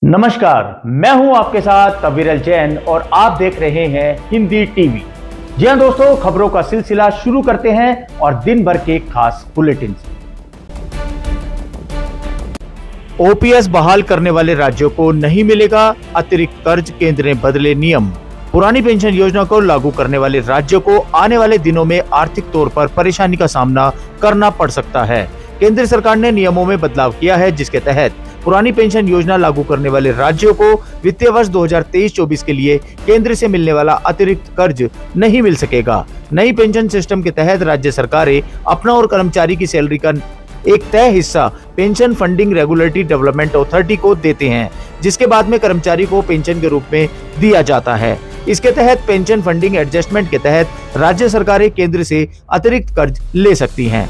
नमस्कार, मैं हूं आपके साथ विरल जैन और आप देख रहे हैं हिंदी टीवी। जी हां दोस्तों, खबरों का सिलसिला शुरू करते हैं और दिन भर के खास बुलेटिन से। ओपीएस बहाल करने वाले राज्यों को नहीं मिलेगा अतिरिक्त कर्ज, केंद्र ने बदले नियम। पुरानी पेंशन योजना को लागू करने वाले राज्यों को आने वाले दिनों में आर्थिक तौर पर परेशानी का सामना करना पड़ सकता है। केंद्र सरकार ने नियमों में बदलाव किया है, जिसके तहत पुरानी पेंशन योजना लागू करने वाले राज्यों को वित्तीय वर्ष 2023-24 के लिए केंद्र से मिलने वाला अतिरिक्त कर्ज नहीं मिल सकेगा। नई पेंशन सिस्टम के तहत राज्य सरकारें अपना और कर्मचारी की सैलरी का एक तय हिस्सा pension funding regulatory development authority को देते हैं, जिसके बाद में कर्मचारी को पेंशन के रूप में दिया जाता है। इसके तहत पेंशन फंडिंग एडजस्टमेंट के तहत राज्य सरकारें केंद्र से अतिरिक्त कर्ज ले सकती हैं।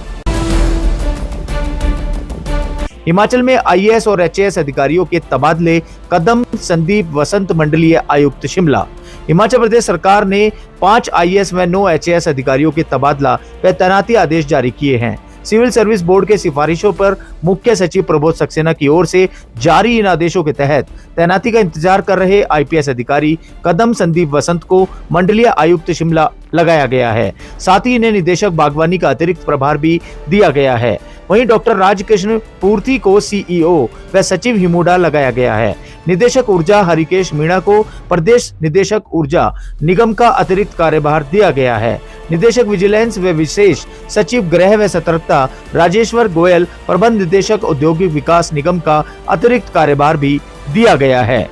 हिमाचल में आईएएस और एचएएस अधिकारियों के तबादले, कदम संदीप वसंत मंडलीय आयुक्त शिमला। हिमाचल प्रदेश सरकार ने 5 आईएएस व 9 एचएएस अधिकारियों के तबादला व तैनाती आदेश जारी किए हैं। सिविल सर्विस बोर्ड के सिफारिशों पर मुख्य सचिव प्रबोध सक्सेना की ओर से जारी इन आदेशों के तहत तैनाती का इंतजार कर रहे आईपीएस अधिकारी कदम संदीप वसंत को मंडलीय आयुक्त शिमला लगाया गया है। साथ ही इन्हें निदेशक बागवानी का अतिरिक्त प्रभार भी दिया गया है। वहीं डॉक्टर राजकृष्ण पूर्थी को सीईओ व सचिव हिमुडा लगाया गया है। निदेशक ऊर्जा हरिकेश मीणा को प्रदेश निदेशक ऊर्जा निगम का अतिरिक्त कार्यभार दिया गया है। निदेशक विजिलेंस व विशेष सचिव गृह व सतर्कता राजेश्वर गोयल प्रबंध निदेशक औद्योगिक विकास निगम का अतिरिक्त कार्यभार भी दिया गया है।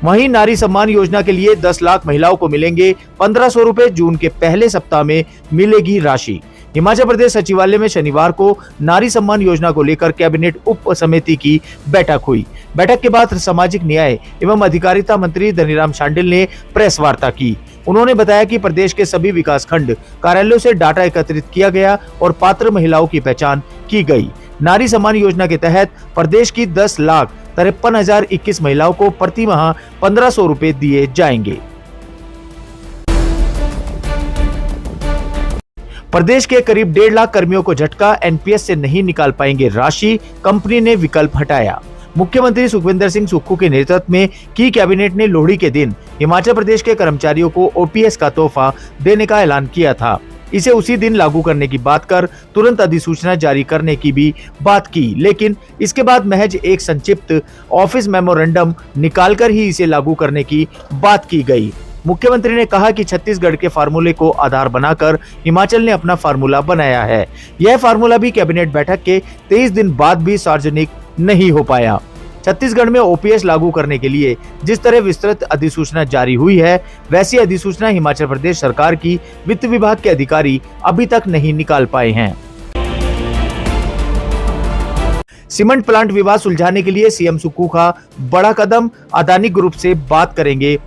वहीं नारी सम्मान योजना के लिए 10 लाख महिलाओं को मिलेंगे 1500 रुपए। जून के पहले सप्ताह में मिलेगी राशि। हिमाचल प्रदेश सचिवालय में शनिवार को नारी सम्मान योजना को लेकर कैबिनेट उप समिति की बैठक हुई। बैठक के बाद सामाजिक न्याय एवं अधिकारिता मंत्री धनीराम शांडिल ने प्रेस वार्ता की। उन्होंने बताया कि प्रदेश के सभी विकास खंड कार्यालयों से डाटा एकत्रित किया गया और पात्र महिलाओं की पहचान की गई। नारी सम्मान योजना के तहत प्रदेश की 10,53,021 महिलाओं को प्रति माह 1500 रुपए दिए जाएंगे। प्रदेश के करीब 1.5 लाख कर्मियों को झटका, एनपीएस से नहीं निकाल पाएंगे राशि, कंपनी ने विकल्प हटाया। मुख्यमंत्री सुखविंदर सिंह सुक्खू के नेतृत्व में की कैबिनेट ने लोहड़ी के दिन हिमाचल प्रदेश के कर्मचारियों को ओपीएस का तोहफा देने का ऐलान किया था। इसे उसी दिन लागू करने की बात कर तुरंत अधिसूचना जारी करने की भी बात की, लेकिन इसके बाद महज एक संक्षिप्त ऑफिस मेमोरेंडम निकालकर ही इसे लागू करने की बात की गई। मुख्यमंत्री ने कहा कि छत्तीसगढ़ के फार्मूले को आधार बनाकर हिमाचल ने अपना फार्मूला बनाया है। यह फार्मूला भी कैबिनेट बैठक के 23 दिन बाद भी सार्वजनिक नहीं हो पाया। छत्तीसगढ़ में ओपीएस लागू करने के लिए जिस तरह विस्तृत अधिसूचना जारी हुई है, वैसी अधिसूचना हिमाचल प्रदेश सरकार की वित्त विभाग के अधिकारी अभी तक नहीं निकाल पाए हैं। सीमेंट प्लांट विवाद सुलझाने के लिए सीएम सुक्खू का बड़ा कदम, अदानी ग्रुप से बात करेंगे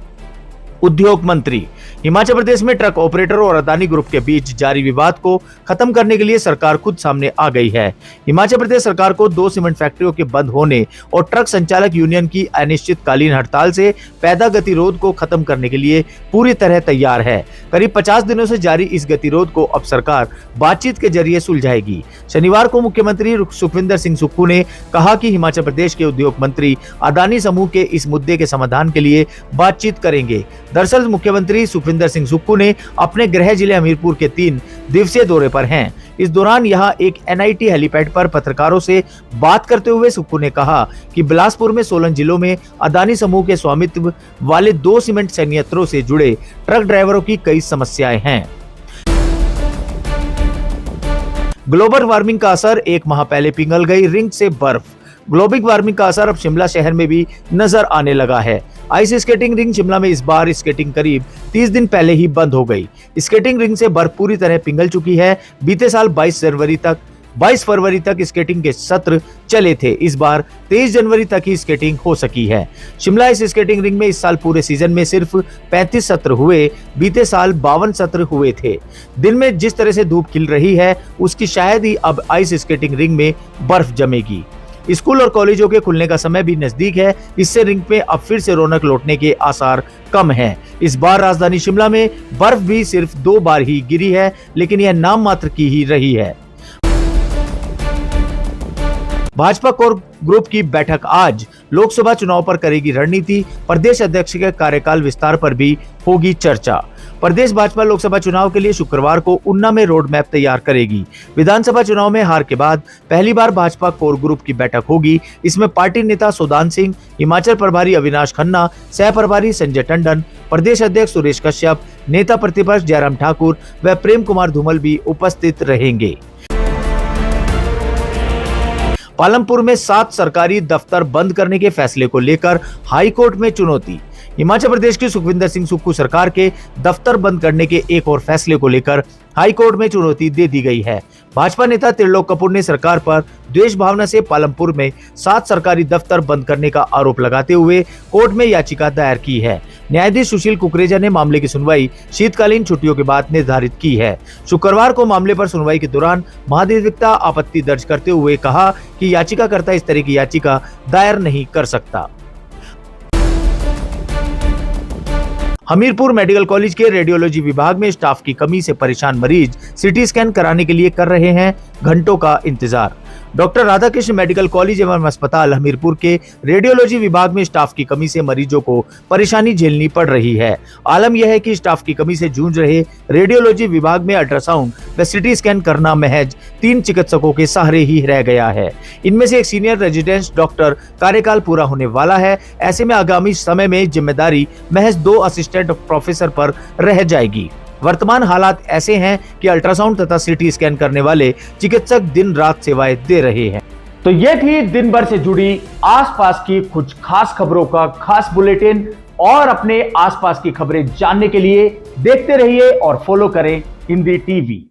उद्योग मंत्री। हिमाचल प्रदेश में ट्रक ऑपरेटर और अदानी ग्रुप के बीच जारी विवाद को खत्म करने के लिए सरकार खुद सामने आ गई है। हिमाचल प्रदेश सरकार को 2 सीमेंट फैक्ट्रियों के बंद होने और ट्रक संचालक यूनियन की अनिश्चितकालीन हड़ताल से पैदा गतिरोध को खत्म करने के लिए पूरी तरह तैयार है। करीब 50 दिनों से जारी इस गतिरोध को अब सरकार बातचीत के जरिए सुलझाएगी। शनिवार को मुख्यमंत्री सुखविंदर सिंह सुक्खू ने कहा कि हिमाचल प्रदेश के उद्योग मंत्री अदानी समूह के इस मुद्दे के समाधान के लिए बातचीत करेंगे। दरअसल मुख्यमंत्री सुखविंदर सिंह सुक्खू ने अपने गृह जिले हमीरपुर के 3 दिवसीय दौरे पर हैं। इस दौरान यहां एक एनआईटी हेलीपैड पर पत्रकारों से बात करते हुए सुक्खू ने कहा कि बिलासपुर में 16 जिलों में अदानी समूह के स्वामित्व वाले 2 सीमेंट संयंत्रों से जुड़े ट्रक ड्राइवरों की कई समस्याएं हैं। ग्लोबल वार्मिंग का असर, 1 माह पहले पिघल गई रिंग से बर्फ। ग्लोबल वार्मिंग का असर अब शिमला शहर में भी नजर आने लगा है। आइस स्केटिंग रिंग शिमला में इस बार स्केटिंग करीब 30 दिन पहले ही बंद हो गई। स्केटिंग रिंग से बर्फ पूरी तरह पिघल चुकी है। बीते साल 22 फरवरी तक स्केटिंग के सत्र चले थे। इस बार 23 जनवरी तक ही स्केटिंग हो सकी है। शिमला इस स्केटिंग रिंग में इस साल पूरे सीजन में सिर्फ 35 सत्र हुए। बीते साल 52 सत्र हुए थे। दिन में जिस तरह से धूप खिल रही है, उसकी शायद ही अब आइस स्केटिंग रिंग में बर्फ जमेगी। स्कूल और कॉलेजों के खुलने का समय भी नजदीक है। इससे रिंग में अब फिर से रौनक लौटने के आसार कम हैं। इस बार राजधानी शिमला में बर्फ भी सिर्फ 2 बार ही गिरी है, लेकिन यह नाम मात्र की ही रही है। भाजपा कोर ग्रुप की बैठक आज लोकसभा चुनाव पर करेगी रणनीति, प्रदेश अध्यक्ष के कार्यकाल विस्तार पर भी होगी चर्चा। प्रदेश भाजपा लोकसभा चुनाव के लिए शुक्रवार को ऊना में रोड मैप तैयार करेगी। विधानसभा चुनाव में हार के बाद पहली बार भाजपा कोर ग्रुप की बैठक होगी। इसमें पार्टी नेता सुदान सिंह, हिमाचल प्रभारी अविनाश खन्ना, सह प्रभारी संजय टंडन, प्रदेश अध्यक्ष सुरेश कश्यप, नेता प्रतिपक्ष जयराम ठाकुर व प्रेम कुमार धूमल भी उपस्थित रहेंगे। पालमपुर में 7 सरकारी दफ्तर बंद करने के फैसले को लेकर हाईकोर्ट में चुनौती। हिमाचल प्रदेश की सुखविंदर सिंह सुक्खू सरकार के दफ्तर बंद करने के एक और फैसले को लेकर हाईकोर्ट में चुनौती दे दी गई है। भाजपा नेता त्रिलोक कपूर ने सरकार पर द्वेष भावना से पालमपुर में 7 सरकारी दफ्तर बंद करने का आरोप लगाते हुए कोर्ट में याचिका दायर की है। न्यायाधीश सुशील कुकरेजा ने मामले की सुनवाई शीतकालीन छुट्टियों के बाद निर्धारित की है। शुक्रवार को मामले पर सुनवाई के दौरान महाधिवक्ता आपत्ति दर्ज करते हुए कहा कि याचिकाकर्ता इस तरह की याचिका दायर नहीं कर सकता। हमीरपुर मेडिकल कॉलेज के रेडियोलॉजी विभाग में स्टाफ की कमी से परेशान मरीज सीटी स्कैन कराने के लिए कर रहे हैं घंटों का इंतजार। डॉक्टर राधाकृष्ण मेडिकल कॉलेज एवं अस्पताल हमीरपुर के रेडियोलॉजी विभाग में स्टाफ की कमी से मरीजों को परेशानी झेलनी पड़ रही है। आलम यह है कि स्टाफ की कमी से जूझ रहे रेडियोलॉजी विभाग में अल्ट्रासाउंड व सिटी स्कैन करना महज 3 चिकित्सकों के सहारे ही रह गया है। इनमें से एक सीनियर रेजिडेंट डॉक्टर कार्यकाल पूरा होने वाला है। ऐसे में आगामी समय में जिम्मेदारी महज 2 असिस्टेंट प्रोफेसर पर रह जाएगी। वर्तमान हालात ऐसे हैं कि अल्ट्रासाउंड तथा सीटी स्कैन करने वाले चिकित्सक दिन रात सेवाएं दे रहे हैं। तो ये थी दिन भर से जुड़ी आसपास की कुछ खास खबरों का खास बुलेटिन। और अपने आसपास की खबरें जानने के लिए देखते रहिए और फॉलो करें हिंदी टीवी।